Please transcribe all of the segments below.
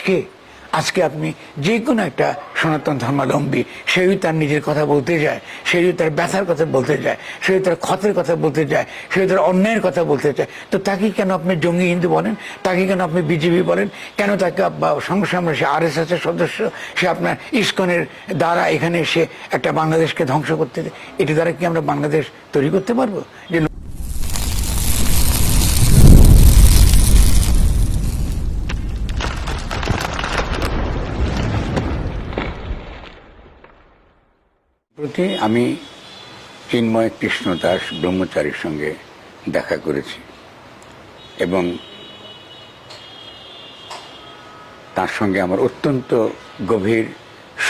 আজকে আজকে আপনি যে কোনো একটা সনাতন ধর্মাবলম্বী সে যদি তার নিজের কথা বলতে যায়, সে যদি তার ব্যথার কথা বলতে যায়, সে যদি তার ক্ষতের কথা বলতে যায়, সে যদি তার অন্যায়ের কথা বলতে চায়, তো তাকে কেন আপনি জঙ্গি হিন্দু বলেন? তাকে কেন আপনি বিজেপি বলেন? কেন তাকে সঙ্গে সঙ্গে সে RSS এর সদস্য, সে আপনার ইসকনের দ্বারা এখানে এসে একটা বাংলাদেশকে ধ্বংস করতে, এটা দ্বারা কি আমরা বাংলাদেশ তৈরি করতে পারবো? যে প্রতি আমি চিন্ময় কৃষ্ণ দাস ব্রহ্মচারীর সঙ্গে দেখা করেছি এবং তার সঙ্গে আমার অত্যন্ত গভীর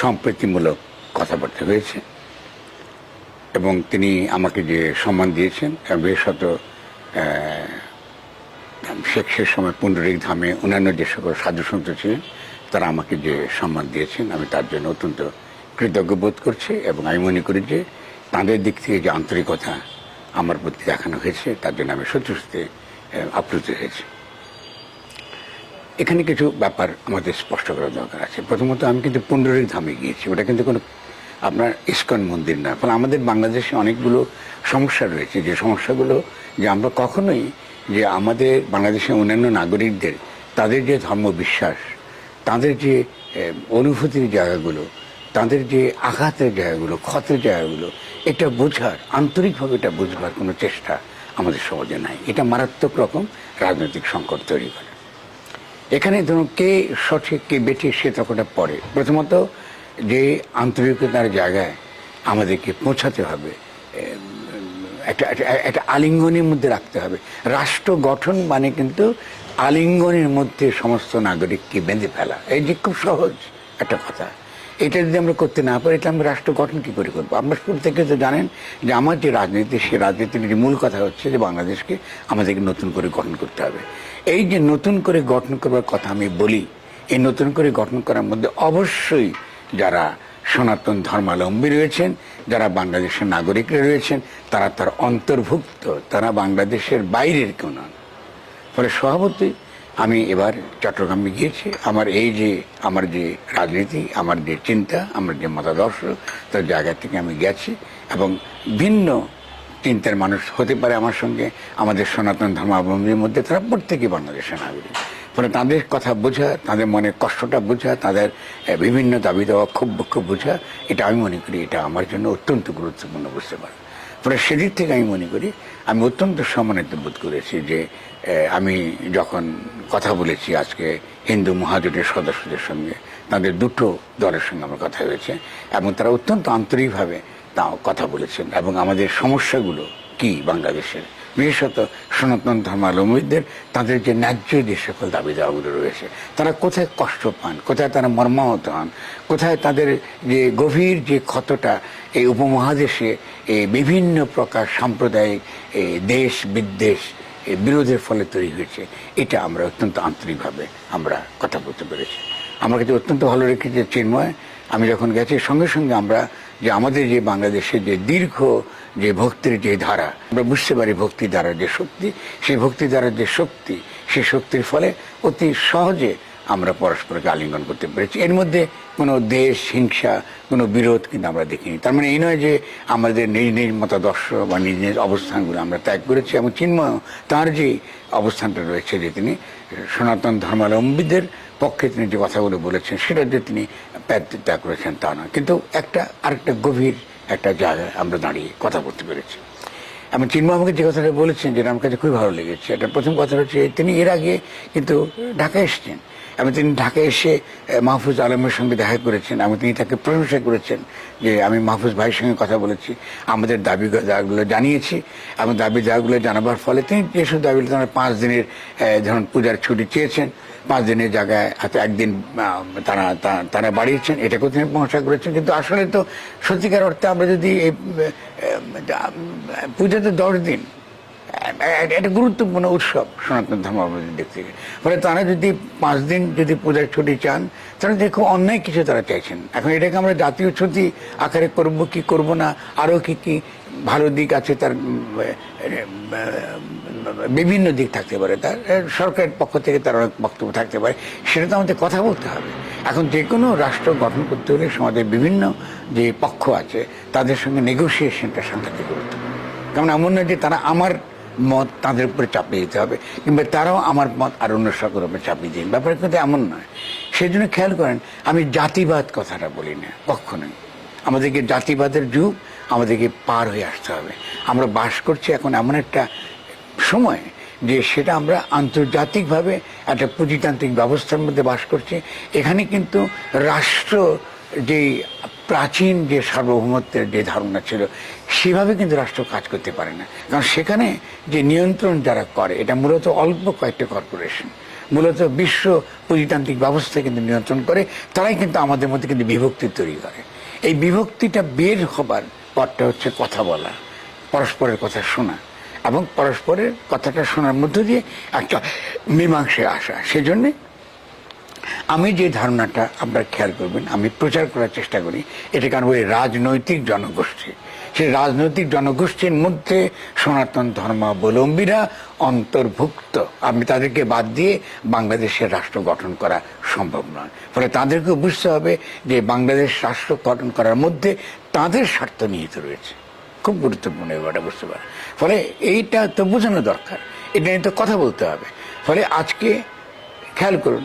সম্প্রীতিমূলক কথাবার্তা হয়েছে এবং তিনি আমাকে যে সম্মান দিয়েছেন, বিশেষত শেষের সময় পুণ্ডরিক ধামে অন্যান্য যে সকল সাধুসন্ত ছিলেন তারা আমাকে যে সম্মান দিয়েছেন, আমি তার জন্য অত্যন্ত কৃতজ্ঞ বোধ করছি এবং আমি মনে করি যে তাঁদের দিক থেকে যে আন্তরিকতা আমার প্রতি দেখানো হয়েছে তার জন্য আমি সত্যি সত্যি আপ্লুত হয়েছি। এখানে কিছু ব্যাপার আমাদের স্পষ্ট করা দরকার আছে। প্রথমত, আমি কিন্তু পুণ্ডরিক ধামে গিয়েছি, ওটা কিন্তু কোনো আপনার ইস্কন মন্দির না। ফলে আমাদের বাংলাদেশে অনেকগুলো সমস্যা রয়েছে, যে সমস্যাগুলো যে আমরা কখনোই যে আমাদের বাংলাদেশের অন্যান্য নাগরিকদের তাদের যে ধর্ম বিশ্বাস, তাদের যে অনুভূতির জায়গাগুলো, তাদের যে আঘাতের জায়গাগুলো, ক্ষতের জায়গাগুলো, এটা বোঝার, আন্তরিকভাবে এটা বুঝবার কোনো চেষ্টা আমাদের সমাজে নাই। এটা মারাত্মক রকম রাজনৈতিক সংকট তৈরি করে। এখানে ধরুন কে সঠিক কে বেঠিক সে ততটা পরে। প্রথমত, যে আন্তরিকতার জায়গায় আমাদেরকে পৌঁছাতে হবে, একটা আলিঙ্গনের মধ্যে রাখতে হবে। রাষ্ট্র গঠন মানে কিন্তু আলিঙ্গনের মধ্যে সমস্ত নাগরিককে বেঁধে ফেলা। এই যে খুব সহজ একটা কথা, এটা যদি আমরা করতে না পারি তাহলে আমরা রাষ্ট্র গঠন কী করে করবো? আপনার শুরু থেকে তো জানেন যে আমার যে রাজনীতি, সে রাজনীতির মূল কথা হচ্ছে যে বাংলাদেশকে আমাদেরকে নতুন করে গঠন করতে হবে। এই যে নতুন করে গঠন করবার কথা আমি বলি, এই নতুন করে গঠন করার মধ্যে অবশ্যই যারা সনাতন ধর্মাবলম্বী রয়েছেন, যারা বাংলাদেশের নাগরিকরা রয়েছেন, তারা তার অন্তর্ভুক্ত, তারা বাংলাদেশের বাইরের কেউ নন। ফলে স্বভাবতই আমি এবার চট্টগ্রামে গিয়েছি। আমার যে রাজনীতি, আমার যে চিন্তা, আমার যে মতাদর্শ, তার জায়গা থেকে আমি গেছি এবং ভিন্ন চিন্তার মানুষ হতে পারে আমার সঙ্গে, আমাদের সনাতন ধর্মাবলম্বীর মধ্যে তারা প্রত্যেকেই বাংলাদেশের নাগরিক। ফলে তাদের কথা বোঝা, তাদের মনের কষ্টটা বোঝা, তাদের বিভিন্ন দাবি দেওয়া ক্ষোভ বোঝা, এটা আমি মনে করি এটা আমার জন্য অত্যন্ত গুরুত্বপূর্ণ বুঝতে পারে। ফলে সেদিক থেকে আমি মনে করি আমি অত্যন্ত সম্মানিত বোধ করেছি যে আমি যখন কথা বলেছি আজকে হিন্দু মহাজোটের সদস্যদের সঙ্গে, তাদের দুটো দলের সঙ্গে আমার কথা হয়েছে এবং তারা অত্যন্ত আন্তরিকভাবে তা কথা বলেছেন এবং আমাদের সমস্যাগুলো কি বাংলাদেশের, বিশেষত সনাতন ধর্মাবলম্বীদের তাদের যে ন্যায্য যে সকল দাবি দাওয়াগুলো রয়েছে, তারা কোথায় কষ্ট পান, কোথায় তারা মর্মাহত হন, কোথায় তাদের যে গভীর যে ক্ষতটা এই উপমহাদেশে বিভিন্ন প্রকার সাম্প্রদায়িক দেশ বিদ্বেষ বিরোধের ফলে তৈরি হয়েছে, এটা আমরা অত্যন্ত আন্তরিকভাবে আমরা কথা বলতে পেরেছি। আমার কাছে অত্যন্ত ভালো রেখেছে চিন্ময়, আমি যখন গেছি সঙ্গে সঙ্গে আমরা যে আমাদের যে বাংলাদেশের যে দীর্ঘ যে ভক্তির যে ধারা, আমরা বুঝতে পারি ভক্তি ধারার যে শক্তি, সেই ভক্তি ধারার যে শক্তি, সেই শক্তির ফলে অতি সহজে আমরা পরস্পরকে আলিঙ্গন করতে পেরেছি। এর মধ্যে কোনো দেশ হিংসা, কোনো বিরোধ কিন্তু আমরা দেখিনি। তার মানে এই নয় যে আমাদের নিজ নিজ মতাদর্শ বা নিজ নিজ অবস্থানগুলো আমরা ত্যাগ করেছি এবং চিন্ময় তার যে অবস্থানটা রয়েছে যে তিনি সনাতন ধর্মাবলম্বীদের পক্ষে তিনি যে কথাগুলো বলেছেন সেটা যে তিনি ত্যাগ করেছেন তা নয়, কিন্তু আরেকটা গভীর একটা জায়গায় আমরা দাঁড়িয়ে কথা বলতে পেরেছি। এবং চিন্ময় আমাকে যে কথাটা বলেছেন যেটা আমার কাছে খুবই ভালো লেগেছে, এটা প্রথম কথা হচ্ছে তিনি এর আগে কিন্তু ঢাকায় এসেছেন এবং তিনি ঢাকায় এসে মাহফুজ আলমের সঙ্গে দেখা করেছেন এবং তিনি তাকে প্রশংসা করেছেন যে আমি মাহফুজ ভাইয়ের সঙ্গে কথা বলেছি, আমাদের দাবি দাওয়াগুলো জানিয়েছি এবং দাবি দাওয়াগুলো জানাবার ফলে তিনি যেসব দাবিগুলো তারা 5 দিনের ধরুন পূজার ছুটি চেয়েছেন, 5 দিনের জায়গায় হয়তো একদিন তারা বাড়িয়েছেন, এটাকেও তিনি প্রশংসা করেছেন। কিন্তু আসলে তো সত্যিকার অর্থে আমরা যদি এই পূজাতে 10 দিন একটা গুরুত্বপূর্ণ উৎসব সনাতন ধর্মাবলম্বীদের দিক থেকে, ফলে তারা যদি 5 দিন যদি পূজার ছুটি চান তাহলে দেখো অন্যায় কিছু তারা চাইছেন। এখন এটাকে আমরা জাতীয় ছুটি আকারে করব কি করব না, আরও কি ভালো দিক আছে তার বিভিন্ন দিক থাকতে পারে, তার সরকারের পক্ষ থেকে তার অনেক বক্তব্য থাকতে পারে, সেটা তো আমাদের কথা বলতে হবে। এখন যে কোনো রাষ্ট্র গঠন করতে হলে সমাজের বিভিন্ন যে পক্ষ আছে তাদের সঙ্গে নেগোসিয়েশনটা সাংঘাতিক গুরুত্বপূর্ণ। কারণ এমন নয় যে তারা আমার মত তাদের উপরে চাপিয়ে দিতে হবে, কিংবা তারাও আমার মত আর অন্য সকলের উপরে চাপিয়ে দিন, ব্যাপারটা কিন্তু এমন নয়। সেই জন্য খেয়াল করেন, আমি জাতিবাদ কথাটা বলি না কখনোই। আমাদেরকে জাতিবাদের যুগ আমাদেরকে পার হয়ে আসতে হবে। আমরা বাস করছি এখন এমন একটা সময় যে সেটা আমরা আন্তর্জাতিকভাবে একটা পুঁজিতান্ত্রিক ব্যবস্থার মধ্যে বাস করছি। এখানে কিন্তু রাষ্ট্র যে প্রাচীন যে সার্বভৌমত্বের যে ধারণা ছিল সেভাবে কিন্তু রাষ্ট্র কাজ করতে পারে না। কারণ সেখানে যে নিয়ন্ত্রণ যারা করে এটা মূলত অল্প কয়েকটা কর্পোরেশন, মূলত বিশ্ব পুঁজিতান্ত্রিক ব্যবস্থা কিন্তু নিয়ন্ত্রণ করে। তারাই কিন্তু আমাদের মধ্যে কিন্তু বিভক্তি তৈরি করে। এই বিভক্তিটা বের হবার পথটা হচ্ছে কথা বলা, পরস্পরের কথা শোনা, এবং পরস্পরের কথাটা শোনার মধ্য দিয়ে একটা মীমাংসায় আসা। সেজন্যে আমি যে ধারণাটা আপনারা খেয়াল করবেন, আমি প্রচার করার চেষ্টা করি, এটা কারণ ওই রাজনৈতিক জনগোষ্ঠী, সেই রাজনৈতিক জনগোষ্ঠীর মধ্যে সনাতন ধর্মাবলম্বীরা অন্তর্ভুক্ত। আমি তাদেরকে বাদ দিয়ে বাংলাদেশের রাষ্ট্র গঠন করা সম্ভব নয়। ফলে তাদেরকে বুঝতে হবে যে বাংলাদেশ রাষ্ট্র গঠন করার মধ্যে তাদের স্বার্থ নিহিত রয়েছে। খুব গুরুত্বপূর্ণ ব্যাপারটা বুঝতে পারে। ফলে এইটা তো বোঝানো দরকার, এটা নিয়ে তো কথা বলতে হবে। ফলে আজকে খেয়াল করুন,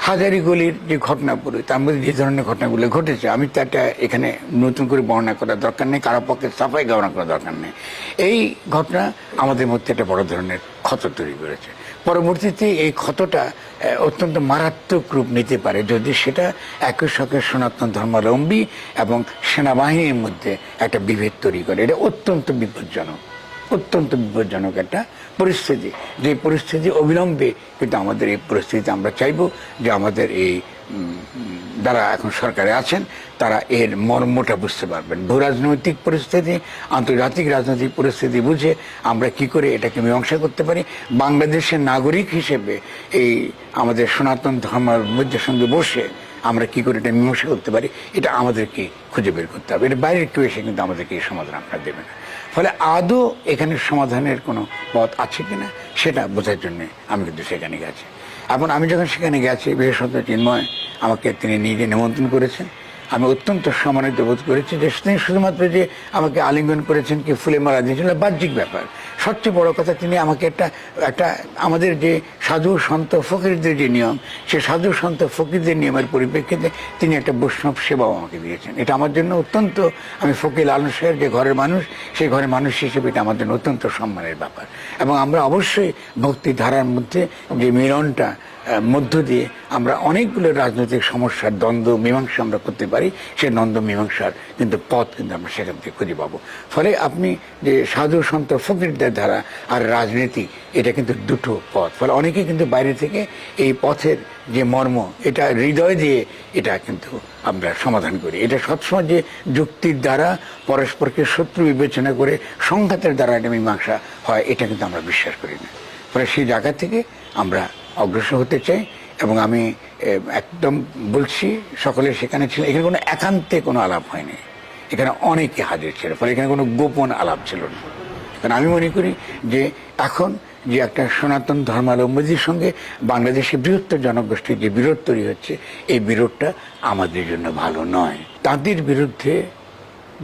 হাজারীগলির যে ঘটনাগুলো, তার মধ্যে যে ধরনের ঘটনাগুলো ঘটেছে, আমি তো একটা এখানে নতুন করে বর্ণনা করার দরকার নেই, কারো পক্ষে সাফাই গাওনা করার দরকার নেই। এই ঘটনা আমাদের মধ্যে একটা বড় ধরনের ক্ষত তৈরি করেছে। পরবর্তীতে এই ক্ষতটা অত্যন্ত মারাত্মক রূপ নিতে পারে যদি সেটা একই সঙ্গে সনাতন ধর্মাবলম্বী এবং সেনাবাহিনীর মধ্যে একটা বিভেদ তৈরি করে। এটা অত্যন্ত বিপজ্জনক, অত্যন্ত বিপজ্জনক একটা পরিস্থিতি। যে পরিস্থিতি অবিলম্বে কিন্তু আমাদের এই পরিস্থিতিতে আমরা চাইব যে আমাদের এই যারা এখন সরকারে আছেন তারা এর মর্মটা বুঝতে পারবেন। ভূরাজনৈতিক পরিস্থিতি, আন্তর্জাতিক রাজনৈতিক পরিস্থিতি বুঝে আমরা কি করে এটাকে মীমাংসা করতে পারি, বাংলাদেশের নাগরিক হিসেবে এই আমাদের সনাতন ধর্মের সঙ্গে বসে আমরা কি করে এটা মীমাংসা করতে পারি, এটা আমাদেরকে খুঁজে বের করতে হবে। এটা বাইরের কেউ এসে কিন্তু আমাদেরকে এই সমাধান আপনার দেবে না। ফলে আদৌ এখানে সমাধানের কোনো পথ আছে কিনা সেটা বোঝার জন্য আমি কিন্তু সেখানে গেছি। এখন আমি যখন সেখানে গেছি, বিশেষত চিন্ময় আমাকে তিনি নিজে নিমন্ত্রণ করেছেন। আমি অত্যন্ত সম্মানিত বোধ করেছি যে তিনি শুধুমাত্র যে আমাকে আলিঙ্গন করেছেন, কি ফুলে মালা দিয়েছেন, বাহ্যিক ব্যাপার। সবচেয়ে বড় কথা, তিনি আমাকে একটা আমাদের যে সাধু সন্ত ফকিরদের যে নিয়ম, সে সাধু সন্ত ফকিরদের নিয়মের পরিপ্রেক্ষিতে তিনি একটা বৈষ্ণব সেবাও আমাকে দিয়েছেন। এটা আমার জন্য অত্যন্ত, আমি ফকির লালন শাহের যে ঘরের মানুষ, সেই ঘরের মানুষ হিসেবে এটা আমার জন্য অত্যন্ত সম্মানের ব্যাপার। এবং আমরা অবশ্যই ভক্তি ধারার মধ্যে যে মিলনটা মধ্য দিয়ে আমরা অনেকগুলো রাজনৈতিক সমস্যার দ্বন্দ্ব মীমাংসা আমরা করতে পারি, সেই দ্বন্দ্ব মীমাংসার কিন্তু পথ কিন্তু আমরা সেখান থেকে খুঁজে পাবো। ফলে আপনি যে সাধু সন্ত ফকিরদের ধারা আর রাজনীতি, এটা কিন্তু দুটো পথ। ফলে অনেকে কিন্তু বাইরে থেকে এই পথের যে মর্ম, এটা হৃদয় দিয়ে এটা কিন্তু আমরা সমাধান করি। এটা সবসময় যে যুক্তির দ্বারা পরস্পরকে শত্রু বিবেচনা করে সংঘাতের দ্বারা এটা মীমাংসা হয়, এটা কিন্তু আমরা বিশ্বাস করি না। ফলে সেই জায়গা থেকে আমরা অগ্রসর হতে চাই। এবং আমি একদম বলছি, সকলে সেখানে ছিল, এখানে কোনো একান্তে কোনো আলাপ হয়নি, এখানে অনেকে হাজির ছিল। ফলে এখানে কোনো গোপন আলাপ ছিল না। কারণ আমি মনে করি যে এখন যে একটা সনাতন ধর্মাবলম্বীদের সঙ্গে বাংলাদেশের বৃহত্তর জনগোষ্ঠীর যে বিরোধ তৈরি হচ্ছে, এই বিরোধটা আমাদের জন্য ভালো নয়। তাদের বিরুদ্ধে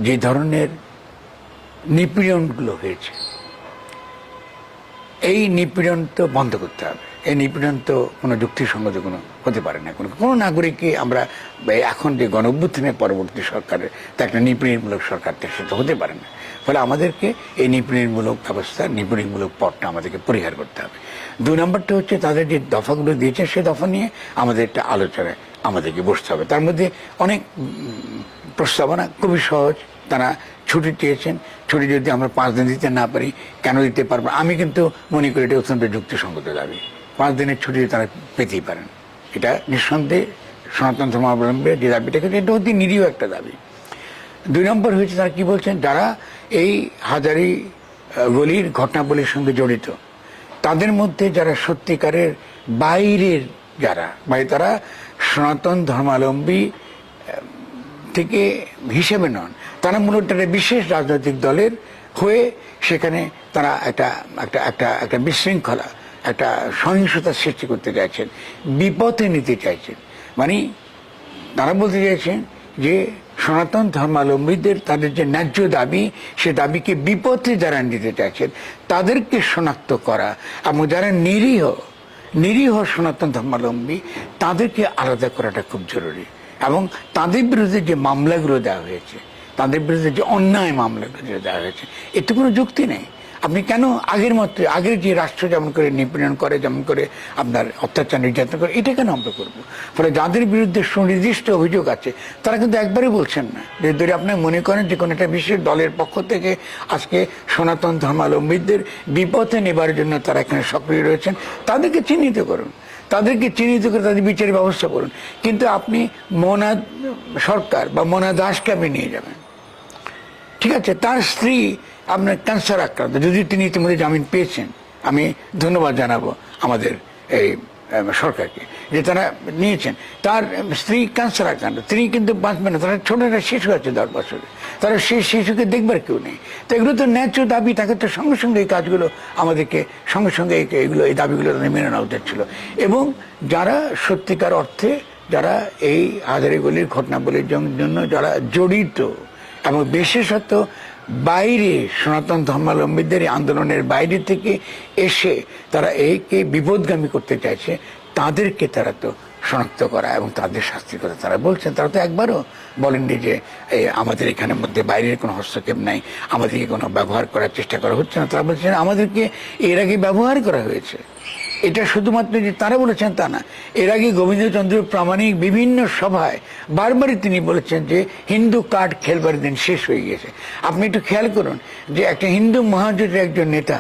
যে ধরনের নিপীড়নগুলো হয়েছে, এই নিপীড়ন তো বন্ধ করতে হবে। এই নিপীড়ন তো কোনো যুক্তিসঙ্গত কোনো হতে পারে না। কোনো নাগরিককে আমরা এখন যে গণ অভ্যুত্থানের পরবর্তী সরকারের তা একটা নিপীড়নমূলক সরকার, সেটা হতে পারে না। ফলে আমাদেরকে এই নিপীড়নমূলক ব্যবস্থা, নিপীড়নমূলক পথটা আমাদেরকে পরিহার করতে হবে। 2 নম্বরটা হচ্ছে তাদের যে দফাগুলো দিয়েছে সে দফা নিয়ে আমাদের একটা আলোচনায় আমাদেরকে বসতে হবে। তার মধ্যে অনেক প্রস্তাবনা খুবই সহজ। তারা ছুটি চেয়েছেন, ছুটি যদি আমরা 5 দিন দিতে না পারি, কেন দিতে পারবো? আমি কিন্তু মনে করি এটা অত্যন্ত যুক্তিসঙ্গত দাবি। 5 দিনের ছুটি তারা পেতেই পারেন। এটা নিঃসন্দেহে সনাতন ধর্মাবলম্বী যে দাবিটা কিন্তু এটা অতি নিরীহ একটা দাবি। 2 নম্বর হয়েছে তারা কি বলছেন, যারা এই হাজারি গলির ঘটনাবলীর সঙ্গে জড়িত, তাদের মধ্যে যারা সত্যিকারের বাইরের যারা, মানে তারা সনাতন ধর্মাবলম্বী থেকে হিসেবে নন, তারা মূলত একটা বিশেষ রাজনৈতিক দলের হয়ে সেখানে তারা একটা একটা একটা একটা বিশৃঙ্খলা, একটা সহিংসতা সৃষ্টি করতে চাইছেন, বিপথে নিতে চাইছেন। মানে তারা বলতে চাইছেন যে সনাতন ধর্মাবলম্বীদের তাদের যে ন্যায্য দাবি, সে দাবিকে বিপথে যারা নিতে চাইছেন তাদেরকে শনাক্ত করা, এবং যারা নিরীহ সনাতন ধর্মাবলম্বী তাদেরকে আলাদা করাটা খুব জরুরি। এবং তাদের বিরুদ্ধে যে মামলাগুলো দেওয়া হয়েছে, তাদের বিরুদ্ধে যে অন্যায় মামলাগুলো দেওয়া হয়েছে, এতে কোনো যুক্তি নেই। আপনি কেন আগের মতো, আগের যে রাষ্ট্র যেমন করে নিপীড়ন করে, যেমন করে আপনার অত্যাচার নির্যাতন করে, এটা কেন আমরা করবো? ফলে যাদের বিরুদ্ধে সুনির্দিষ্ট অভিযোগ আছে তারা কিন্তু একবারই বলছেন না। যদি আপনি মনে করেন যে কোনো একটা বিশেষ দলের পক্ষ থেকে আজকে সনাতন ধর্মাবলম্বীদের বিপথে নেবার জন্য তারা এখানে সক্রিয় রয়েছেন, তাদেরকে চিহ্নিত করুন, তাদেরকে চিহ্নিত করে তাদের বিচারের ব্যবস্থা করুন। কিন্তু আপনি মোনা সরকার বা মোনা দাসকে আপনি নিয়ে যাবেন, ঠিক আছে, তার স্ত্রী আপনার ক্যান্সার আক্রান্ত, যদি তিনি ইতিমধ্যে জামিন পেয়েছেন, আমি ধন্যবাদ জানাবো আমাদের এই সরকারকে যে তারা নিয়েছেন। তার স্ত্রী ক্যান্সার আক্রান্ত, তিনি কিন্তু বাঁচবেন না, তারা ছোট একটা শিশু আছে 10 বছরে, তারা সেই শিশুকে দেখবার কেউ নেই। তো এগুলো তো ন্যায্য দাবি, তাকে তো সঙ্গে সঙ্গে এই কাজগুলো আমাদেরকে সঙ্গে সঙ্গে এগুলো, এই দাবিগুলো তাদের মেনে নেওয়া উচিত ছিল। এবং যারা সত্যিকার অর্থে যারা এই হাজারীগুলির ঘটনাবলীর জন্য যারা জড়িত, এবং বিশেষত বাইরে সনাতন ধর্মাবলম্বীদের আন্দোলনের বাইরে থেকে এসে তারা এইকে বিপদগামী করতে চাইছে, তাদেরকে তারা তো শনাক্ত করা এবং তাদের শাস্তি করা। তারা বলছেন, তারা তো একবারও বলেননি যে আমাদের এখানের মধ্যে বাইরের কোনো হস্তক্ষেপ নাই, আমাদেরকে কোনো ব্যবহার করার চেষ্টা করা হচ্ছে না। তারা বলছেন আমাদেরকে এর আগে ব্যবহার করা হয়েছে। এটা শুধুমাত্র যে তারা বলেছেন তা না, এর আগে গোবিন্দচন্দ্র প্রামাণিক বিভিন্ন সভায় বারবারই তিনি বলেছেন যে হিন্দু কার্ড খেলবার দিন শেষ হয়ে গেছে। আপনি একটু খেয়াল করুন যে একটা হিন্দু মহাজোটের একজন নেতা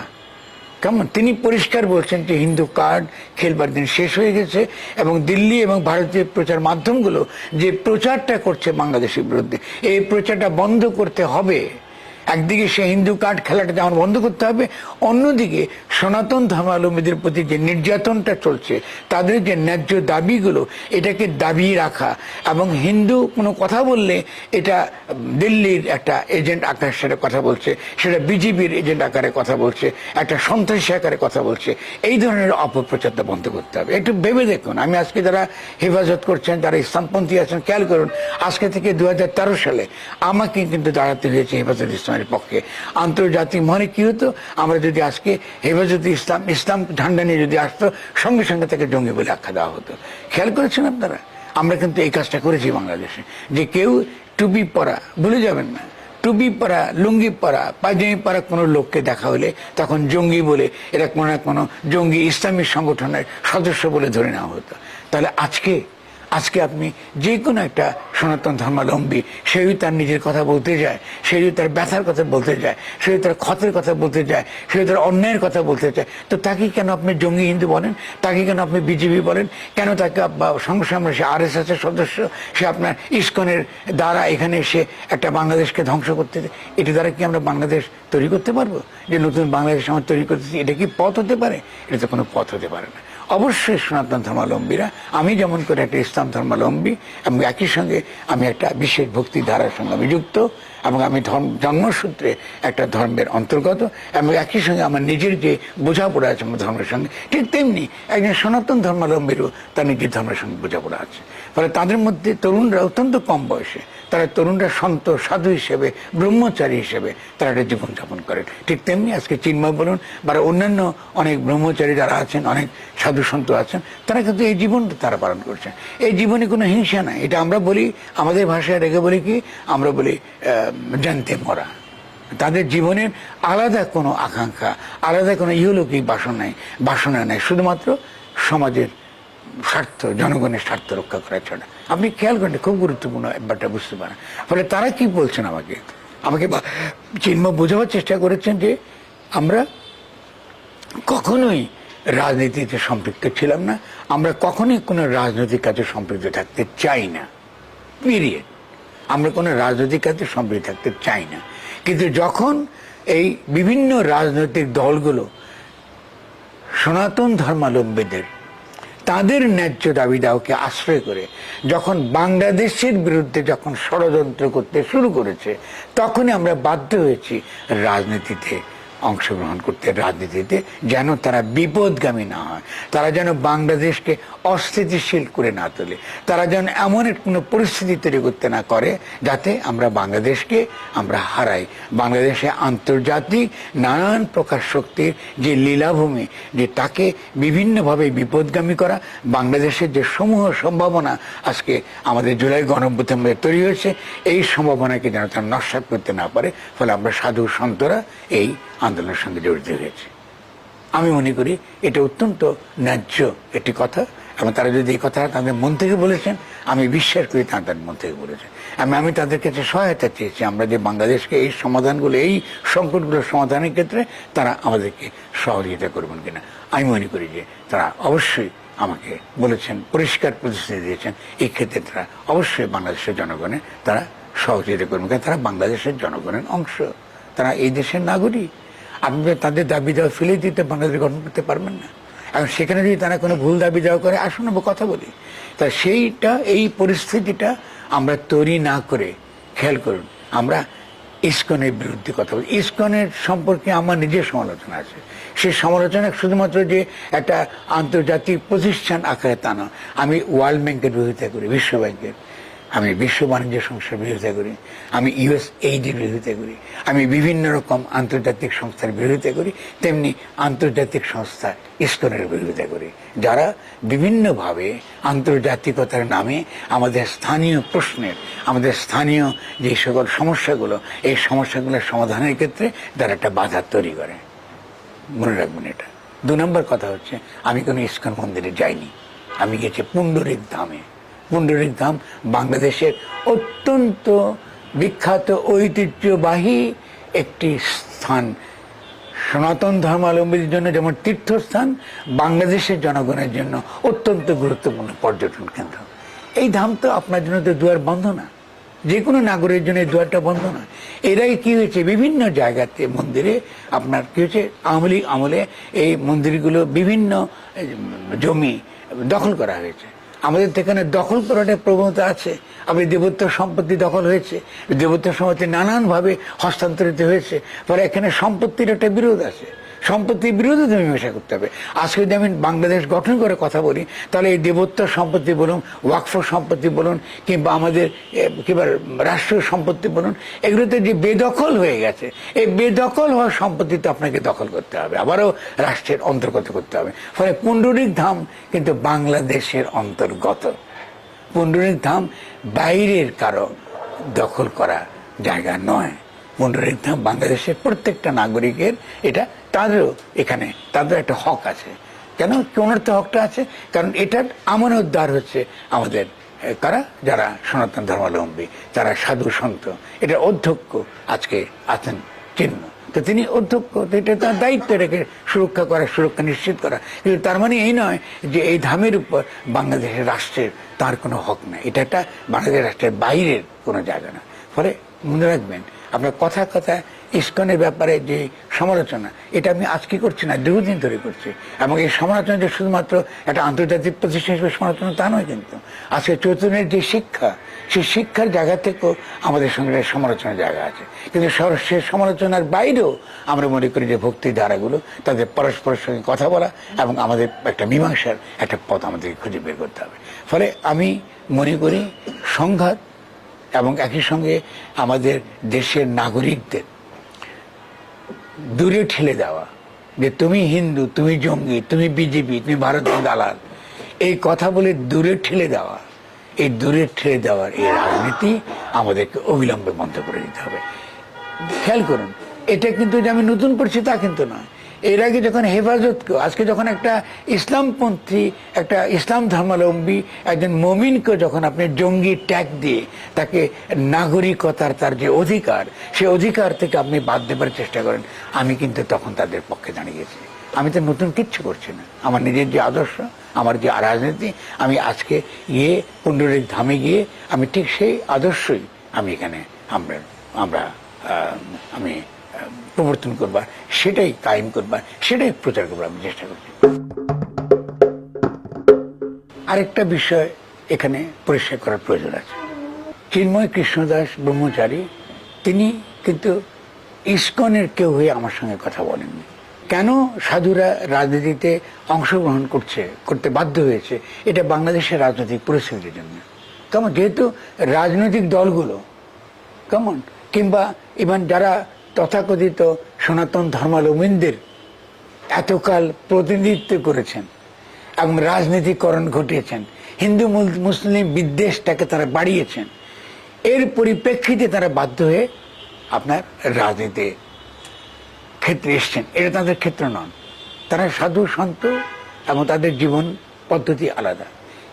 কেমন তিনি পরিষ্কার বলছেন যে হিন্দু কার্ড খেলবার দিন শেষ হয়ে গেছে, এবং দিল্লি এবং ভারতীয় প্রচার মাধ্যমগুলো যে প্রচারটা করছে বাংলাদেশের বিরুদ্ধে, এই প্রচারটা বন্ধ করতে হবে। একদিকে সে হিন্দু কার্ড খেলাটা যেমন বন্ধ করতে হবে, অন্যদিকে সনাতন ধর্মাবলম্বীদের প্রতি যে নির্যাতনটা চলছে, তাদের যে ন্যায্য দাবিগুলো, এটাকে দাবিয়ে রাখা। এবং হিন্দু কোনো কথা বললে এটা দিল্লির একটা এজেন্ট আকারে সেটা কথা বলছে, সেটা বিজেপির এজেন্ট আকারে কথা বলছে, একটা সন্ত্রাসী আকারে কথা বলছে, এই ধরনের অপপ্রচারটা বন্ধ করতে হবে। একটু ভেবে দেখুন, আমি আজকে যারা হেফাজত করছেন, যারা ইসলামপন্থী আছেন, খেয়াল করুন, আজকে থেকে 2013 সালে আমাকে কিন্তু দাঁড়াতে হয়েছে হেফাজত ইসলামের পক্ষে। আন্তর্জাতিক মহলে কি হতো, আমরা যদি আজকে হেফাজত ইসলাম ঝান্ডা নিয়ে যদি আসতো, সঙ্গে সঙ্গে তাকে জঙ্গি বলে আখ্যা দেওয়া হতো। খেয়াল করেছেন আপনারা? আমরা কিন্তু এই কাজটা করেছি বাংলাদেশে, যে কেউ টুপি পরা, ভুলে যাবেন না, টুপি পরা, লুঙ্গি পরা, পায়জামি পরা কোনো লোককে দেখা হলে তখন জঙ্গি বলে, এরা কোনো না কোনো জঙ্গি ইসলামী সংগঠনের সদস্য বলে ধরে নেওয়া হতো। তাহলে আজকে আপনি যে কোনো একটা সনাতন ধর্মাবলম্বী, সে যদি তার নিজের কথা বলতে যায়, সে যদি তার ব্যথার কথা বলতে যায়, সে যদি তার ক্ষতের কথা বলতে যায়, সে যদি তার অন্যায়ের কথা বলতে চায়, তো তাকে কেন আপনি জঙ্গি হিন্দু বলেন? তাকে কেন আপনি বিজেপি বলেন? কেন তাকে সঙ্গে সঙ্গে সে RSS এর সদস্য, সে আপনার ইসকনের দ্বারা এখানে এসে একটা বাংলাদেশকে ধ্বংস করতে, এটা দ্বারা কি আমরা বাংলাদেশ তৈরি করতে পারবো? যে নতুন বাংলাদেশ আমরা তৈরি করতেছি, এটা কি পথ হতে পারে? এটা তো কোনো পথ হতে পারে না। অবশ্যই সনাতন ধর্মাবলম্বীরা, আমি যেমন করে একটা ইসলাম ধর্মাবলম্বী, এবং একই সঙ্গে আমি একটা বিশেষ ভক্তি ধারার সঙ্গে আমি যুক্ত, এবং আমি জন্মসূত্রে একটা ধর্মের অন্তর্গত, এবং একই সঙ্গে আমার নিজের যে বোঝাপড়া আছে আমার ধর্মের সঙ্গে, ঠিক তেমনি একজন সনাতন ধর্মাবলম্বীরও তার নিজের ধর্মের সঙ্গে বোঝাপড়া আছে। ফলে তাদের মধ্যে তরুণরা অত্যন্ত কম বয়সে, তারা তরুণরা সন্ত সাধু হিসেবে, ব্রহ্মচারী হিসেবে তারা একটা জীবনযাপন করেন। ঠিক তেমনি আজকে চিন্ময় বলুন বা অন্যান্য অনেক ব্রহ্মচারী যারা আছেন, অনেক সাধু সন্ত আছেন, তারা কিন্তু এই জীবনটা তারা পালন করছেন। এই জীবনে কোনো হিংসা নাই। এটা আমরা বলি, আমাদের ভাষায় রেখে বলি কি, আমরা বলি জানতে মরা। তাদের জীবনের আলাদা কোনো আকাঙ্ক্ষা, আলাদা কোনো ইহলৌকিক বাসনা নাই, শুধুমাত্র সমাজের স্বার্থ, জনগণের স্বার্থ রক্ষা করার ছাড়া। আপনি খেয়াল করেন, খুব গুরুত্বপূর্ণ ব্যাপারটা বুঝতে পারেন। ফলে তারা কি বলছেন আমাকে চিন্ময় বোঝাবার চেষ্টা করেছেন যে আমরা কখনোই রাজনীতিতে সম্পৃক্ত ছিলাম না, আমরা কখনোই কোনো রাজনৈতিক কাজে সম্পৃক্ত থাকতে চাই না, পিরিয়ড। আমরা কোনো রাজনৈতিক কাজে সম্পৃক্ত থাকতে চাই না। কিন্তু যখন এই বিভিন্ন রাজনৈতিক দলগুলো সনাতন ধর্মাবলম্বীদের তাদের ন্যায্য দাবি দাওকে আশ্রয় করে যখন বাংলাদেশের বিরুদ্ধে যখন ষড়যন্ত্র করতে শুরু করেছে, তখনই আমরা বাধ্য হয়েছি রাজনীতিতে অংশগ্রহণ করতে, রাজনীতিতে, যেন তারা বিপদগামী না হয়, তারা যেন বাংলাদেশকে অস্থিতিশীল করে না তোলে, তারা যেন এমন কোনো পরিস্থিতি তৈরি করতে না করে যাতে আমরা বাংলাদেশকে আমরা হারাই। বাংলাদেশে আন্তর্জাতিক নানান প্রকার শক্তির যে লীলাভূমি, যে তাকে বিভিন্নভাবে বিপদগামী করা, বাংলাদেশের যে সমূহ সম্ভাবনা আজকে আমাদের জুলাই গণঅভ্যুত্থান তৈরি হয়েছে, এই সম্ভাবনাকে যেন তারা নস্যাৎ করতে না পারে। ফলে আমরা সাধু সন্তরা এই আন্দোলনের সঙ্গে জড়িত হয়েছে। আমি মনে করি এটা অত্যন্ত ন্যায্য একটি কথা, এবং তারা যদি এই কথা তাদের মন থেকে বলেছেন, আমি বিশ্বাস করি তাদের মন থেকে বলেছেন। আমি তাদের কাছে সহায়তা চেয়েছি, আমরা যে বাংলাদেশকে এই সমাধানগুলো, এই সংকটগুলোর সমাধানের ক্ষেত্রে তারা আমাদেরকে সহযোগিতা করবেন কিনা। আমি মনে করি যে তারা অবশ্যই আমাকে বলেছেন, পরিষ্কার প্রতিশ্রুতি দিয়েছেন, এই ক্ষেত্রে তারা অবশ্যই বাংলাদেশের জনগণের তারা সহযোগিতা করবেন, কারণ তারা বাংলাদেশের জনগণের অংশ, তারা এই দেশের নাগরিক। আপনি তাদের দাবি দেওয়া ফেলে দিতে বাংলাদেশ গঠন করতে পারবেন না। এখন সেখানে যদি তারা কোনো ভুল দাবি দেওয়া করে, আসুন আমরা কথা বলি। তা সেইটা, এই পরিস্থিতিটা আমরা তৈরি না করে, খেয়াল করুন, আমরা ইসকনের বিরুদ্ধে কথা বলি। ইসকনের সম্পর্কে আমার নিজের সমালোচনা আছে। সেই সমালোচনা শুধুমাত্র যে একটা আন্তর্জাতিক প্রতিষ্ঠান আকারে তা নয়। আমি ওয়ার্ল্ড ব্যাংকের বিরোধিতা করি, বিশ্ব ব্যাংকের, আমি বিশ্ব বাণিজ্য সংস্থার বিরোধিতা করি, আমি USAID-এর বিরোধিতা করি, আমি বিভিন্ন রকম আন্তর্জাতিক সংস্থার বিরোধিতা করি, তেমনি আন্তর্জাতিক সংস্থা ইসকনের বিরোধিতা করি, যারা বিভিন্নভাবে আন্তর্জাতিকতার নামে আমাদের স্থানীয় প্রশ্নের, আমাদের স্থানীয় যে সকল সমস্যাগুলো, এই সমস্যাগুলোর সমাধানের ক্ষেত্রে তারা একটা বাধা তৈরি করে। মনে রাখবেন এটা। 2 নম্বর কথা হচ্ছে, আমি কোনো ইসকন মন্দিরে যাইনি, আমি গেছি পুণ্ডরিক ধামে। পুণ্ডরিক ধাম বাংলাদেশের অত্যন্ত বিখ্যাত ঐতিহ্যবাহী একটি স্থান, সনাতন ধর্মাবলম্বীদের জন্য যেমন তীর্থস্থান, বাংলাদেশের জনগণের জন্য অত্যন্ত গুরুত্বপূর্ণ পর্যটন কেন্দ্র। এই ধাম তো আপনার জন্য তো দুয়ার বন্ধ না, যে কোনো নাগরিকের জন্য এই দুয়ারটা বন্ধ না। এরাই কি হয়েছে, বিভিন্ন জায়গাতে মন্দিরে আপনার কি হয়েছে, আওয়ামী লীগ আমলে এই মন্দিরগুলো বিভিন্ন জমি দখল করা হয়েছে। আমাদের এখানে দখল করার প্রবণতা আছে। আমি দেবোত্তর সম্পত্তি দখল হয়েছে, দেবোত্তর সম্পত্তি নানানভাবে হস্তান্তরিত হয়েছে, ফলে এখানে সম্পত্তির একটা বিরোধ আছে। সম্পত্তির বিরোধে মীমাংসা করতে হবে। আজকে যদি আমি বাংলাদেশ গঠন করে কথা বলি, তাহলে এই দেবোত্তর সম্পত্তি বলুন, ওয়াকফ সম্পত্তি বলুন, কিংবা আমাদের কিংবা রাষ্ট্রীয় সম্পত্তি বলুন, এগুলোতে যে বেদখল হয়ে গেছে, এই বেদখল হওয়া সম্পত্তি তো আপনাকে দখল করতে হবে, আবারও রাষ্ট্রের অন্তর্গত করতে হবে। ফলে পুণ্ডরিক ধাম কিন্তু বাংলাদেশের অন্তর্গত। পুণ্ডরিক ধাম বাইরের কারো দখল করা জায়গা নয়। পুণ্ডরিক ধাম বাংলাদেশের প্রত্যেকটা নাগরিকের, এটা তাদেরও এখানে তাদের একটা হক আছে। কেন কোনোর তো হকটা আছে? কারণ এটার আমানতদার হচ্ছে আমাদের কারা, যারা সনাতন ধর্মাবলম্বী, যারা সাধু সন্ত, এটার অধ্যক্ষ আজকে আছেন চিহ্ন। তো তিনি অধ্যক্ষ, এটা তার দায়িত্ব, এটাকে সুরক্ষা করা, সুরক্ষা নিশ্চিত করা। কিন্তু তার মানে এই নয় যে এই ধামের উপর বাংলাদেশের রাষ্ট্রের তার কোনো হক নাই। এটা একটা বাংলাদেশ রাষ্ট্রের বাইরের কোনো জায়গা না। ফলে মনে রাখবেন, আপনার কথা কথা ইসকনের ব্যাপারে যে সমালোচনা, এটা আমি আজকে করছি না, দীর্ঘদিন ধরে করছি। এবং এই সমালোচনা যে শুধুমাত্র একটা আন্তর্জাতিক প্রতিষ্ঠান হিসেবে সমালোচনা তা নয়, কিন্তু আজকে চৈতন্যের যে শিক্ষা, সেই শিক্ষার জায়গা থেকেও আমাদের সঙ্গে সমালোচনার জায়গা আছে। কিন্তু সে সমালোচনার বাইরেও আমরা মনে করি যে ভক্তি ধারাগুলো, তাদের পরস্পরের সঙ্গে কথা বলা এবং আমাদের একটা মীমাংসার একটা পথ আমাদেরকে খুঁজে বের করতে হবে। ফলে আমি মনে করি সংঘাত এবং একই সঙ্গে আমাদের দেশের নাগরিকদের দূরে ঠেলে দেওয়া, যে তুমি হিন্দু, তুমি জঙ্গি, তুমি বিজেপি, তুমি ভারতের দালাল, এই কথা বলে দূরে ঠেলে দেওয়া, এই দূরে ঠেলে দেওয়ার এই রাজনীতি আমাদেরকে অবিলম্বে বন্ধ করে দিতে হবে। খেয়াল করুন, এটা কিন্তু যে আমি নতুন করছি তা কিন্তু নয়। এর আগে যখন হেফাজতকে, আজকে যখন একটা ইসলামপন্থী, একটা ইসলাম ধর্মাবলম্বী একজন মমিনকে যখন আপনি জঙ্গি ট্যাগ দিয়ে তাকে নাগরিকতার তার যে অধিকার, সে অধিকার থেকে আপনি বাদ দেবার চেষ্টা করেন, আমি কিন্তু তখন তাদের পক্ষে দাঁড়িয়েছি। আমি তো নতুন কিচ্ছু করছি না। আমার নিজের যে আদর্শ, আমার যে রাজনীতি, আমি আজকে গিয়ে পুণ্ডরিক ধামে গিয়ে আমি ঠিক সেই আদর্শই আমি এখানে আমি প্রবর্তন করবার, সেটাই কায়েম করবার, সেটাই প্রচার করবার আমি চেষ্টা করছি। আরেকটা বিষয় এখানে পরিষ্কার করার প্রয়োজন আছে। চিন্ময় কৃষ্ণদাস ব্রহ্মচারী তিনি কিন্তু ইসকনের কেউ হয়ে আমার সঙ্গে কথা বলেননি। কেন সাধুরা রাজনীতিতে অংশগ্রহণ করতে বাধ্য হয়েছে, এটা বাংলাদেশের রাজনৈতিক পরিস্থিতির জন্য। কেমন, যেহেতু রাজনৈতিক দলগুলো কেমন কিংবা ইভেন যারা তথাকথিত সনাতন ধর্মাবলম্বীদের এতকাল প্রতিনিধিত্ব করেছেন এবং রাজনীতিকরণ ঘটিয়েছেন, হিন্দু মুসলিম বিদ্বেষটাকে তারা বাড়িয়েছেন, এর পরিপ্রেক্ষিতে তারা বাধ্য হয়ে আপনার রাজনীতি ক্ষেত্রে এসছেন। এটা তাদের ক্ষেত্র নন। তারা সাধু সন্ত এবং তাদের জীবন পদ্ধতি আলাদা।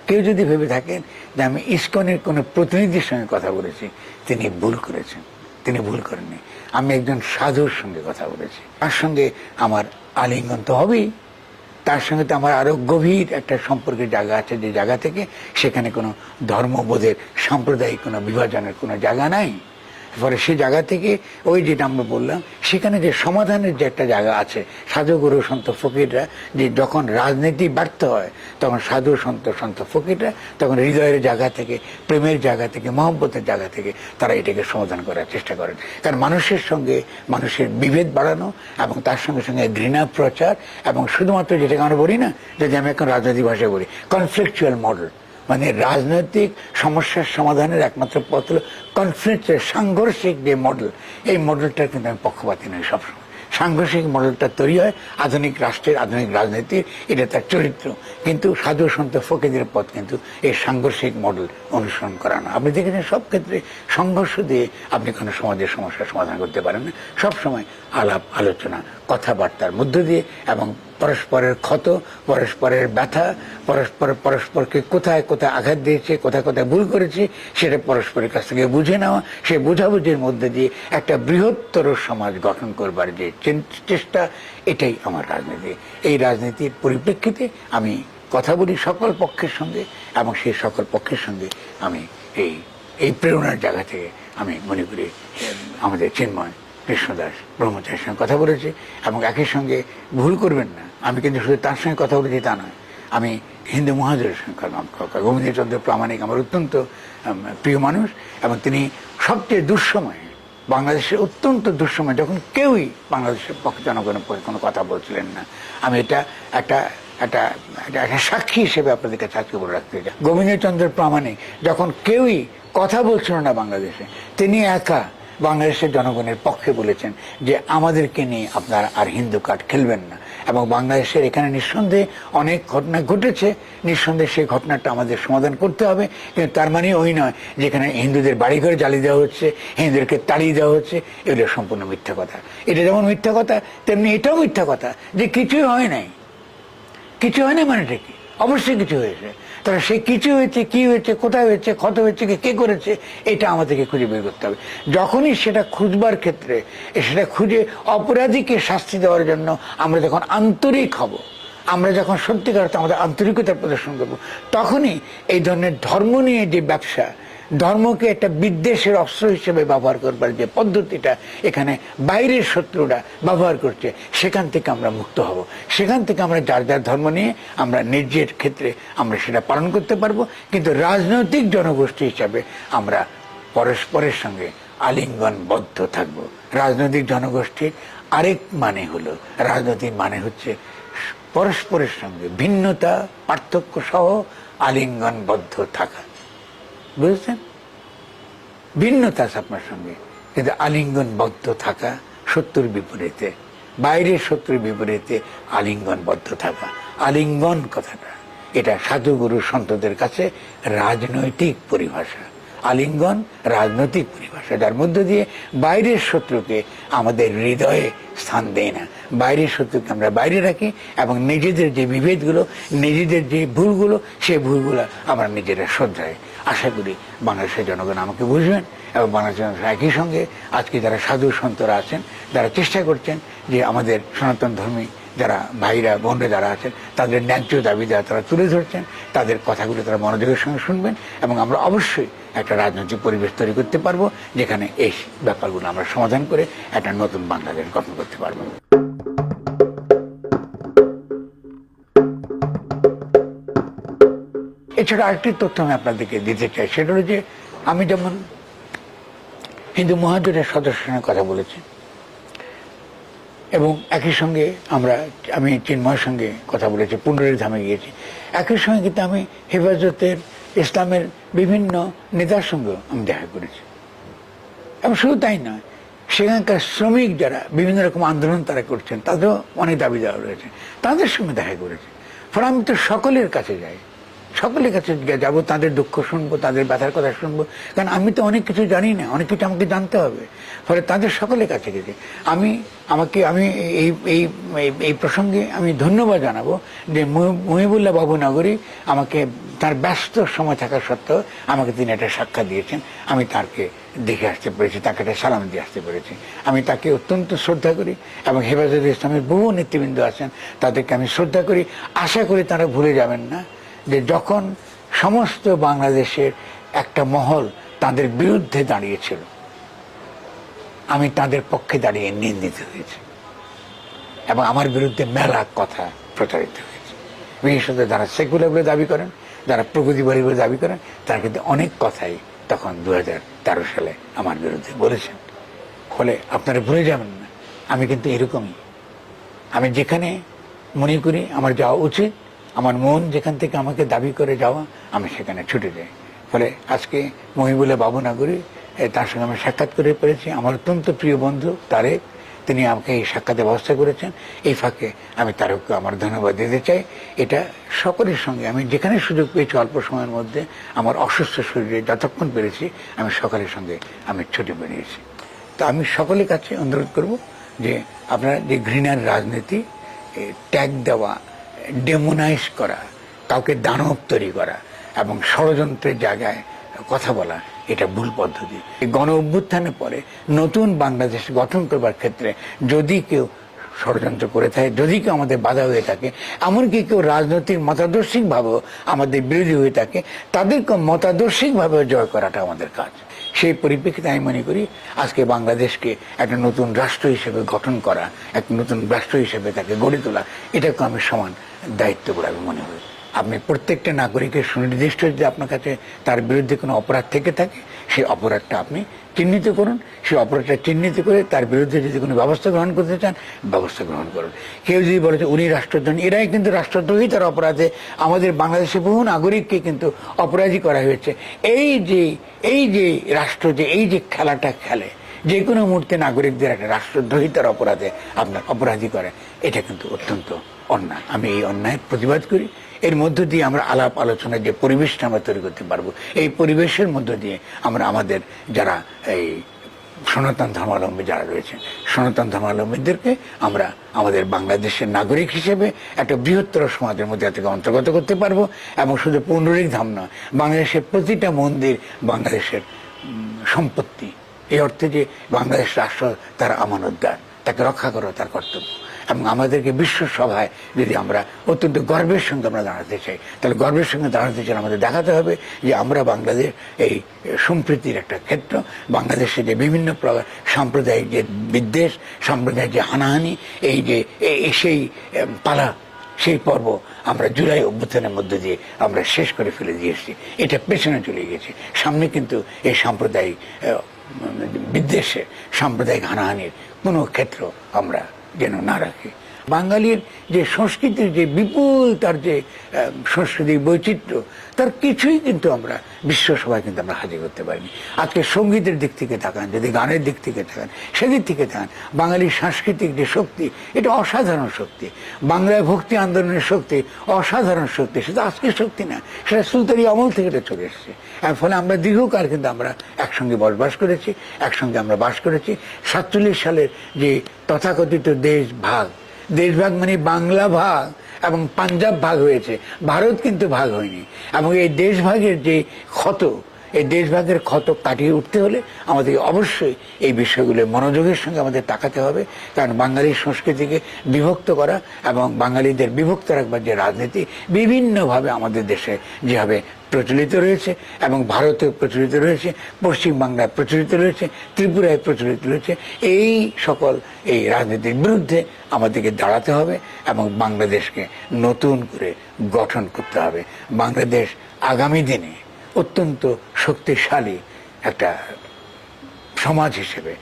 কেউ যদি ভেবে থাকেন যে আমি ইসকনের কোনো প্রতিনিধির সঙ্গে কথা বলেছি, তিনি ভুল করেছেন। তিনি ভুল করেননি। আমি একজন সাধুর সঙ্গে কথা বলেছি, তার সঙ্গে আমার আলিঙ্গন তো হবেই, তার সঙ্গে তো আমার আরো গভীর একটা সম্পর্কের জায়গা আছে, যে জায়গা থেকে সেখানে কোনো ধর্মবোধের সাম্প্রদায়িক কোনো বিভাজনের কোনো জায়গা নাই। ফলে সেই জায়গা থেকে ওই যেটা আমরা বললাম, সেখানে যে সমাধানের যে একটা জায়গা আছে, সাধু গুরু সন্ত ফকিররা যে যখন রাজনীতি ব্যর্থ হয়, তখন সাধু সন্ত ফকিররা তখন হৃদয়ের জায়গা থেকে, প্রেমের জায়গা থেকে, মহব্বতের জায়গা থেকে তারা এটাকে সমাধান করার চেষ্টা করেন। কারণ মানুষের সঙ্গে মানুষের বিভেদ বাড়ানো এবং তার সঙ্গে সঙ্গে ঘৃণা প্রচার এবং শুধুমাত্র যেটাকে আমরা বলি না, যদি আমি এখন রাজনৈতিক ভাষায় বলি কনফ্লিকচুয়াল মডেল, মানে রাজনৈতিক সমস্যার সমাধানের একমাত্র পথ হল কনফ্লিক্টের সাংঘর্ষিক যে মডেল, এই মডেলটার কিন্তু আমি পক্ষপাতী নই। সবসময় সাংঘর্ষিক মডেলটা তৈরি হয় আধুনিক রাষ্ট্রের, আধুনিক রাজনীতির, এটা তার চরিত্র। কিন্তু সাধু সন্ত ফকিরদের পথ কিন্তু এই সাংঘর্ষিক মডেল অনুসরণ করা না। আপনি দেখেছেন সব ক্ষেত্রে সংঘর্ষ দিয়ে আপনি কোনো সমাজের সমস্যার সমাধান করতে পারেন না। সবসময় আলাপ আলোচনা কথাবার্তার মধ্য দিয়ে এবং পরস্পরের ক্ষত, পরস্পরের ব্যথা, পরস্পরকে কোথায় কোথায় আঘাত দিয়েছে, কোথায় কোথায় ভুল করেছে, সেটা পরস্পরের কাছ থেকে বুঝে নেওয়া, সেই বোঝাবুঝির মধ্যে দিয়ে একটা বৃহত্তর সমাজ গঠন করবার যে চেষ্টা, এটাই আমার রাজনীতি। এই রাজনীতির পরিপ্রেক্ষিতে আমি কথা বলি সকল পক্ষের সঙ্গে এবং সেই সকল পক্ষের সঙ্গে আমি এই প্রেরণার জায়গা থেকে আমি মনে করি আমাদের চিন্ময় কৃষ্ণদাস ব্রহ্মচারীর সঙ্গে কথা বলেছি। এবং একই সঙ্গে ভুল করবেন না, আমি কিন্তু শুধু তার সঙ্গে কথা বলেছি তা নয়, আমি হিন্দু মহাজনের সঙ্গে গোবিন্দচন্দ্র প্রামাণিক আমার অত্যন্ত প্রিয় মানুষ, এবং তিনি সবচেয়ে দুঃসময়ে, বাংলাদেশের অত্যন্ত দুঃসময়, যখন কেউই বাংলাদেশের পক্ষে জনগণের পক্ষে কোনো কথা বলছিলেন না, আমি এটা একটা সাক্ষী হিসেবে আপনাদের কাছে আজকে বলে রাখতে চাই। গোবিন্দচন্দ্র প্রামাণিক যখন কেউই কথা বলছিল না বাংলাদেশে, তিনি একা বাংলাদেশের জনগণের পক্ষে বলেছেন যে আমাদেরকে নিয়ে আপনারা আর হিন্দু কার্ড খেলবেন না। এবং বাংলাদেশের এখানে নিঃসন্দেহে অনেক ঘটনা ঘটেছে, নিঃসন্দেহে সেই ঘটনাটা আমাদের সমাধান করতে হবে। কিন্তু তার মানে ওই নয় যেখানে হিন্দুদের বাড়িঘরে জ্বালিয়ে দেওয়া হচ্ছে, হিন্দুদেরকে তাড়িয়ে দেওয়া হচ্ছে, এগুলো সম্পূর্ণ মিথ্যা কথা। এটা যেমন মিথ্যা কথা, তেমনি এটাও মিথ্যা কথা যে কিছুই হয় নাই। কিছু হয় না মানেটা কি? অবশ্যই কিছু হয়েছে। তাহলে সে কিছু হয়েছে, কি হয়েছে, কোথায় হয়েছে, ক্ষত হয়েছে, কে করেছে, এটা আমাদেরকে খুঁজে বের করতে হবে। যখনই সেটা খুঁজবার ক্ষেত্রে, সেটা খুঁজে অপরাধীকে শাস্তি দেওয়ার জন্য আমরা যখন আন্তরিক হব, আমরা যখন সত্যিকার আমাদের আন্তরিকতা প্রদর্শন করব, তখনই এই ধরনের ধর্ম নিয়ে যে ব্যবসা, ধর্মকে একটা বিদ্বেষের অস্ত্র হিসেবে ব্যবহার করবার যে পদ্ধতিটা এখানে বাইরের শত্রুরা ব্যবহার করছে, সেখান থেকে আমরা মুক্ত হব। সেখান থেকে আমরা যার যার ধর্ম নিয়ে আমরা নিজের ক্ষেত্রে আমরা সেটা পালন করতে পারবো। কিন্তু রাজনৈতিক জনগোষ্ঠী হিসাবে আমরা পরস্পরের সঙ্গে আলিঙ্গনবদ্ধ থাকব। রাজনৈতিক জনগোষ্ঠীর আরেক মানে হলো, রাজনৈতিক মানে হচ্ছে পরস্পরের সঙ্গে ভিন্নতা পার্থক্য সহ আলিঙ্গনবদ্ধ থাকা। বুঝেছেন? ভিন্নতা আছে আপনার সঙ্গে, কিন্তু আলিঙ্গনবদ্ধ থাকা, শত্রুর বিপরীতে, বাইরের শত্রুর বিপরীতে আলিঙ্গনবদ্ধ থাকা। আলিঙ্গন কথাটা এটা সাধুগুরু সন্তদের কাছে রাজনৈতিক পরিভাষা। আলিঙ্গন রাজনৈতিক পরিভাষা, যার মধ্য দিয়ে বাইরের শত্রুকে আমাদের হৃদয়ে স্থান দেয় না, বাইরের শত্রুকে আমরা বাইরে রাখি এবং নিজেদের যে বিভেদগুলো, নিজেদের যে ভুলগুলো, সেই ভুলগুলো আমরা নিজেরা শ্রদ্ধায়। আশা করি বাংলাদেশের জনগণ আমাকে বুঝবেন এবং বাংলাদেশের জনগণ একই সঙ্গে আজকে যারা সাধু সন্তরা আছেন, যারা চেষ্টা করছেন যে আমাদের সনাতন ধর্মী যারা ভাইরা বোনরা যারা আছেন, তাদের ন্যায্য দাবি দেওয়া তারা তুলে ধরছেন, তাদের কথাগুলো তারা মনোযোগের সঙ্গে শুনবেন এবং আমরা অবশ্যই একটা রাজনৈতিক পরিবেশ তৈরি করতে পারবো, যেখানে এই ব্যাপারগুলো আমরা সমাধান করে একটা নতুন বাংলাদেশ গঠন করতে পারবো। এছাড়া আরেকটি তথ্য আমি আপনাদেরকে দিতে চাই, সেটা হলো যে আমি যেমন হিন্দু মহাজোটের সদস্যের সঙ্গে কথা বলেছি এবং একই সঙ্গে আমি চিন্ময়ের সঙ্গে কথা বলেছি, পুণ্ডরীক ধামে গিয়েছি। একই সঙ্গে কিন্তু আমি হেফাজতের ইসলামের বিভিন্ন নেতার সঙ্গেও আমি দেখা করেছি। এবং শুধু তাই নয়, সেখানকার শ্রমিক যারা বিভিন্ন রকম আন্দোলন তারা করছেন, তাদেরও অনেক দাবি দেওয়া রয়েছে, তাদের সঙ্গে দেখা করেছে। ফলে আমি তো সকলের কাছে যাই, সকলের কাছে যাবো, তাদের দুঃখ শুনবো, তাদের ব্যথার কথা শুনবো, কারণ আমি তো অনেক কিছু জানি না, অনেক কিছু আমাকে জানতে হবে। ফলে তাদের সকলের কাছে গেছে আমি এই প্রসঙ্গে আমি ধন্যবাদ জানাবো যে মহিবুল্লাহ বাবু নগরী আমাকে তার ব্যস্ত সময় থাকা সত্ত্বেও আমাকে তিনি একটা সাক্ষাৎ দিয়েছেন। আমি তাকে দেখে আসতে পেরেছি, তাকে একটা সালাম দিয়ে আসতে পেরেছি। আমি তাকে অত্যন্ত শ্রদ্ধা করি এবং হেফাজতে ইসলামের বহু নেতৃবৃন্দ আছেন, তাদেরকে আমি শ্রদ্ধা করি। আশা করি তারা ভুলে যাবেন না যে যখন সমস্ত বাংলাদেশের একটা মহল তাদের বিরুদ্ধে দাঁড়িয়েছিল, আমি তাদের পক্ষে দাঁড়িয়ে নিন্দিত হয়েছি এবং আমার বিরুদ্ধে মেলা কথা প্রচারিত হয়েছে। বিশেষত যারা সেকুলার বলে দাবি করেন, যারা প্রগতিবাদী বলে দাবি করেন, তারা কিন্তু অনেক কথাই তখন 2013 সালে আমার বিরুদ্ধে বলেছেন। ফলে আপনারা ভুলে যাবেন না, আমি কিন্তু এরকমই। আমি যেখানে মনে করি আমার যাওয়া উচিত, আমার মন যেখান থেকে আমাকে দাবি করে যাওয়া, আমি সেখানে ছুটে যাই। ফলে আজকে মহিবুল্লাহ বাবু নগরী, তার সঙ্গে আমি সাক্ষাৎ করে পেরেছি। আমার অত্যন্ত প্রিয় বন্ধু তারেক, তিনি আমাকে এই সাক্ষাতের ব্যবস্থা করেছেন। এই ফাঁকে আমি তারেককে আমার ধন্যবাদ দিতে চাই। এটা সকলের সঙ্গে আমি যেখানে সুযোগ পেয়েছি অল্প সময়ের মধ্যে, আমার অসুস্থ শরীরে যতক্ষণ পেরেছি আমি সকলের সঙ্গে আমি ছুটে বেরিয়েছি। তো আমি সকলের কাছে অনুরোধ করব যে আপনারা যে ঘৃণার রাজনীতি, ট্যাগ দেওয়া, ডেমোনাইজ করা, কাউকে দানব তৈরি করা এবং ষড়যন্ত্রের জায়গায় কথা বলা, এটা ভুল পদ্ধতি। গণ অভ্যুত্থানের পরে নতুন বাংলাদেশ গঠন করবার ক্ষেত্রে যদি কেউ ষড়যন্ত্র করে থাকে, যদি কেউ আমাদের বাধা হয়ে থাকে, এমনকি কেউ রাজনৈতিক মতাদর্শিকভাবেও আমাদের বিরোধী হয়ে থাকে, তাদেরকে মতাদর্শিকভাবে জয় করাটা আমাদের কাজ। সেই পরিপ্রেক্ষিতে আমি মনে করি আজকে বাংলাদেশকে একটা নতুন রাষ্ট্র হিসেবে গঠন করা, এক নতুন রাষ্ট্র হিসেবে তাকে গড়ে তোলা, এটাকে আমি সমান দায়িত্ব বলে আমি মনে করি। আপনি প্রত্যেকটা নাগরিকের সুনির্দিষ্ট যদি আপনার কাছে তার বিরুদ্ধে কোনো অপরাধ থেকে থাকে, সেই অপরাধটা আপনি চিহ্নিত করুন। সেই অপরাধটা চিহ্নিত করে তার বিরুদ্ধে যদি কোনো ব্যবস্থা গ্রহণ করতে চান, ব্যবস্থা গ্রহণ করুন। কেউ যদি বলে যে উনি রাষ্ট্রদ্রোহী, এরাই কিন্তু রাষ্ট্রদ্রোহী, তার অপরাধে আমাদের বাংলাদেশে বহু নাগরিককে কিন্তু অপরাধী করা হয়েছে। এই যে রাষ্ট্র এই যে খেলাটা খেলে, যে কোনো মুহূর্তে নাগরিকদের একটা রাষ্ট্রদ্রোহিতার অপরাধে আপনার অপরাধী করে, এটা কিন্তু অত্যন্ত অন্যায়। আমি এই অন্যায়ের প্রতিবাদ করি। এর মধ্য দিয়ে আমরা আলাপ আলোচনার যে পরিবেশটা আমরা তৈরি করতে পারবো, এই পরিবেশের মধ্য দিয়ে আমরা আমাদের যারা এই সনাতন ধর্মাবলম্বী যারা রয়েছেন, সনাতন ধর্মাবলম্বীদেরকে আমরা আমাদের বাংলাদেশের নাগরিক হিসেবে একটা বৃহত্তর সমাজের মধ্যে থেকে অন্তর্গত করতে পারবো। এবং শুধু পুণ্ডরীক ধাম নয়, বাংলাদেশের প্রতিটা মন্দির বাংলাদেশের সম্পত্তি, এই অর্থে যে বাংলাদেশ রাষ্ট্র তার আমানতদার, তাকে রক্ষা করা তার কর্তব্য। এবং আমাদেরকে বিশ্ব সভায় যদি আমরা অত্যন্ত গর্বের সঙ্গে আমরা দাঁড়াতে চাই, তাহলে গর্বের সঙ্গে দাঁড়াতে চাই আমাদের দেখাতে হবে যে আমরা বাংলাদেশ এই সম্প্রীতির একটা ক্ষেত্র। বাংলাদেশে যে বিভিন্ন সাম্প্রদায়িক যে বিদ্বেষ, সাম্প্রদায়িক যে হানাহানি, এই যে সেই পালা, সেই পর্ব আমরা জুলাই অভ্যুত্থানের মধ্য দিয়ে আমরা শেষ করে ফেলে দিয়েছি। এটা পেছনে চলে গেছে। সামনে কিন্তু এই সাম্প্রদায়িক বিদ্বেষে, সাম্প্রদায়িক হানাহানির কোনো ক্ষেত্র আমরা যেন না রাখি। বাঙালির যে সংস্কৃতির যে বিপুল তার যে সাংস্কৃতিক বৈচিত্র্য, তার কিছুই কিন্তু আমরা বিশ্বসভায় কিন্তু আমরা হাজির করতে পারিনি। আজকে সঙ্গীতের দিক থেকে তাকান, যদি গানের দিক থেকে তাকান, সেদিক থেকে তাকান, বাঙালির সাংস্কৃতিক যে শক্তি, এটা অসাধারণ শক্তি। বাংলায় ভক্তি আন্দোলনের শক্তি অসাধারণ শক্তি। সেটা আজকের শক্তি না, সেটা সুলতানি আমল থেকে এটা চলে এসছে। এর ফলে আমরা দীর্ঘকাল কিন্তু আমরা একসঙ্গে বসবাস করেছি, একসঙ্গে আমরা বাস করেছি। 47 সালের যে তথাকথিত দেশ ভাগ মানে বাংলা ভাগ এবং পাঞ্জাব ভাগ হয়েছে, ভারত কিন্তু ভাগ হয়নি। এবং এই দেশ ভাগের যে ক্ষত, এই দেশভাগের ক্ষত কাটিয়ে উঠতে হলে আমাদের অবশ্যই এই বিষয়গুলো মনোযোগের সঙ্গে আমাদের তাকাতে হবে। কারণ বাঙালির সংস্কৃতিকে বিভক্ত করা এবং বাঙালিদের বিভক্ত রাখবার যে রাজনীতি বিভিন্নভাবে আমাদের দেশে যেভাবে প্রচলিত রয়েছে এবং ভারতে প্রচলিত রয়েছে, পশ্চিমবাংলায় প্রচলিত রয়েছে, ত্রিপুরায় প্রচলিত রয়েছে, এই সকল এই রাজনীতির বিরুদ্ধে আমাদেরকে দাঁড়াতে হবে এবং বাংলাদেশকে নতুন করে গঠন করতে হবে। বাংলাদেশ আগামী দিনে অত্যন্ত শক্তিশালী একটা সমাজ হিসেবে,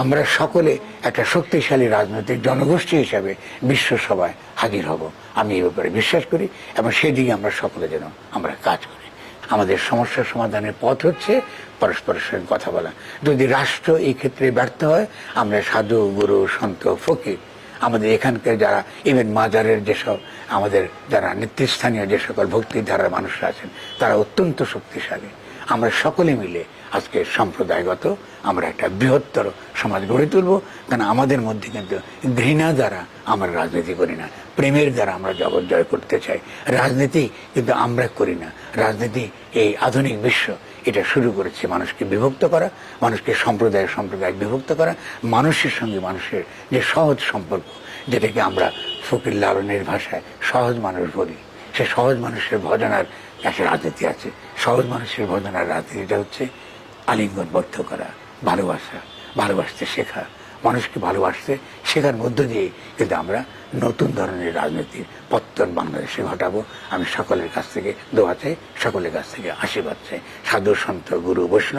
আমরা সকলে একটা শক্তিশালী রাজনৈতিক জনগোষ্ঠী হিসেবে বিশ্ব সভায় হাজির হব, আমি এই ব্যাপারে বিশ্বাস করি এবং সেদিকে আমরা সকলে যেন আমরা কাজ করি। আমাদের সমস্যার সমাধানের পথ হচ্ছে পরস্পরের সঙ্গে কথা বলা। যদি রাষ্ট্র এই ক্ষেত্রে ব্যর্থ হয়, আমরা সাধু, গুরু, সন্ত, ফকির, আমাদের এখানকার যারা ইভেন মাজারের যেসব আমাদের যারা নেতৃস্থানীয় যে সকল ভক্তিধারার মানুষরা আছেন, তারা অত্যন্ত শক্তিশালী। আমরা সকলে মিলে আজকে সম্প্রদায়গত আমরা একটা বৃহত্তর সমাজ গড়ে তুলব। কারণ আমাদের মধ্যে কিন্তু ঘৃণা দ্বারা আমরা রাজনীতি করি না, প্রেমের দ্বারা আমরা জগৎ জয় করতে চাই। রাজনীতি কিন্তু আমরা করি না, রাজনীতি এই আধুনিক বিশ্ব এটা শুরু করেছে মানুষকে বিভক্ত করা, মানুষকে সম্প্রদায় বিভক্ত করা, মানুষের সঙ্গে মানুষের যে সহজ সম্পর্ক, যেটাকে আমরা ফকির লালনের ভাষায় সহজ মানুষ বলি, সে সহজ মানুষের ভজনার একটা রাজনীতি আছে। সহজ মানুষের ভজনার রাজনীতিটা হচ্ছে আলিঙ্গনবদ্ধ করা, ভালোবাসতে শেখা, মানুষকে ভালোবাসতে শেখার মধ্য দিয়ে কিন্তু আমরা নতুন ধরনের রাজনীতির পত্তন বাংলাদেশে ঘটাবো। আমি সকলের কাছ থেকে দোয়া চাই, সকলের কাছ থেকে আশীর্বাদ চাই। সাধু, সন্ত, গুরু, বৈষ্ণব